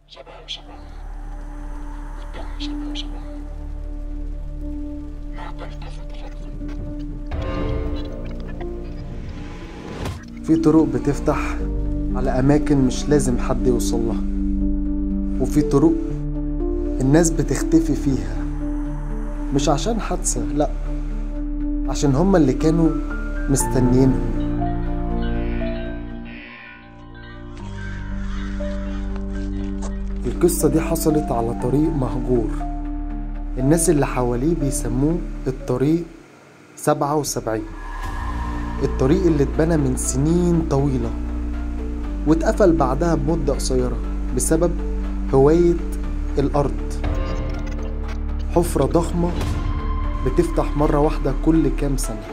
في طرق بتفتح على أماكن مش لازم حد يوصل لها، وفي طرق الناس بتختفي فيها مش عشان حادثة، لأ، عشان هما اللي كانوا مستنيينهم. القصة دي حصلت على طريق مهجور، الناس اللي حواليه بيسموه الطريق 77. الطريق اللي اتبنى من سنين طويلة واتقفل بعدها بمدة قصيرة بسبب هواية الأرض. حفرة ضخمة بتفتح مرة واحدة كل كام سنة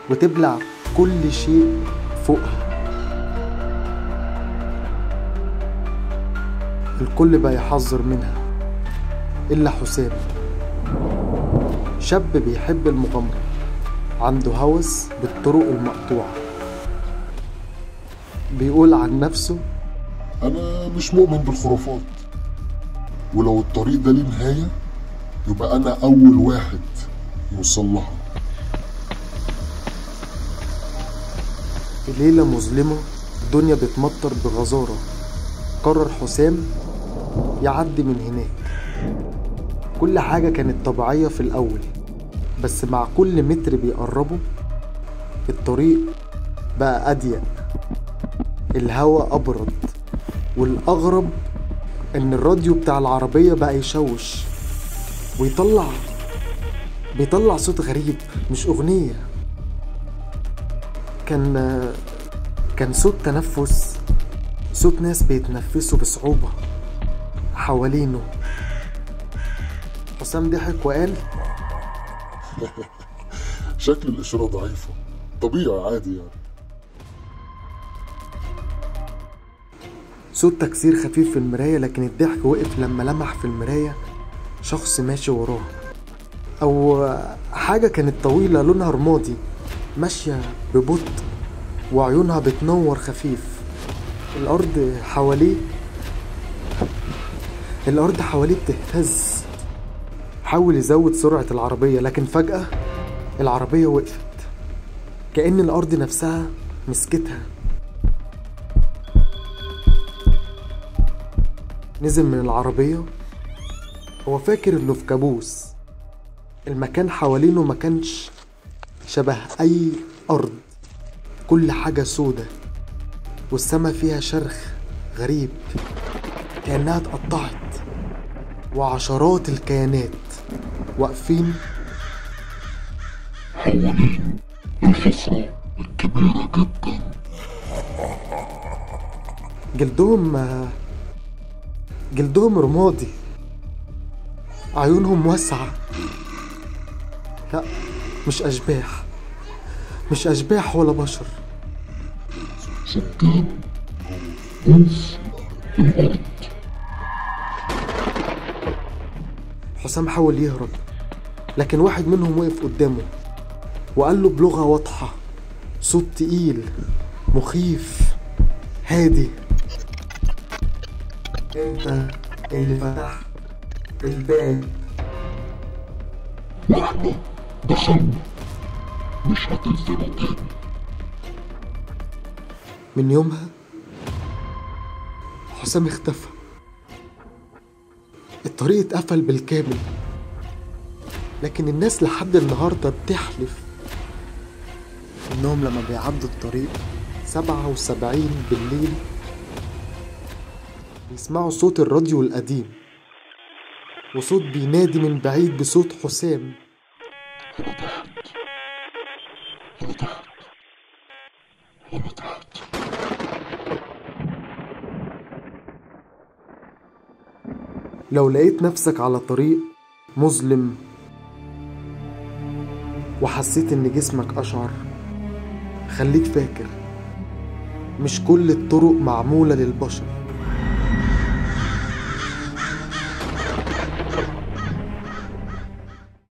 وتبلع كل شيء فوقها. الكل بقى يحذر منها إلا حسام، شاب بيحب المغامرة، عنده هوس بالطرق المقطوعة. بيقول عن نفسه: أنا مش مؤمن بالخرافات، ولو الطريق ده ليه نهاية يبقى أنا أول واحد يوصل لها. في ليلة مظلمة الدنيا بتمطر بغزارة، قرر حسام يعدي من هناك. كل حاجة كانت طبيعية في الأول، بس مع كل متر بيقربه الطريق بقى أضيق، الهواء أبرد، والأغرب إن الراديو بتاع العربية بقى يشوش بيطلع صوت غريب، مش أغنية، كان صوت تنفس، صوت ناس بيتنفسوا بصعوبة حوالينه. حسام ضحك وقال: شكل الإشارة ضعيفة، طبيعي عادي يعني. صوت تكسير خفيف في المراية، لكن الضحك وقف لما لمح في المراية شخص ماشي وراه، أو حاجة كانت طويلة لونها رمادي ماشية ببطء وعيونها بتنور خفيف. الأرض حواليه بتهتز. حاول يزود سرعة العربية، لكن فجأة العربية وقفت كأن الأرض نفسها مسكتها. نزل من العربية، هو فاكر انه في كابوس. المكان حوالينه ما كانش شبه اي ارض، كل حاجة سودة، والسما فيها شرخ غريب كأنها اتقطعت، وعشرات الكيانات واقفين حوالين الحفرة الكبيرة جدا. جلدهم رمادي، عيونهم واسعة. لا، مش أشباح ولا بشر، سكان في الأرض. حسام حاول يهرب، لكن واحد منهم وقف قدامه وقال له بلغة واضحة، صوت تقيل مخيف هادي: انت اللي فتحت الباب، واحنا دخلنا، مش هتنزلوا تاني. من يومها حسام اختفى. الطريق اتقفل بالكامل، لكن الناس لحد النهاردة بتحلف انهم لما بيعدوا الطريق 77 بالليل بيسمعوا صوت الراديو القديم، وصوت بينادي من بعيد بصوت حسام: أنا تحت. لو لقيت نفسك على طريق مظلم وحسيت ان جسمك أشعر، خليك فاكر مش كل الطرق معمولة للبشر.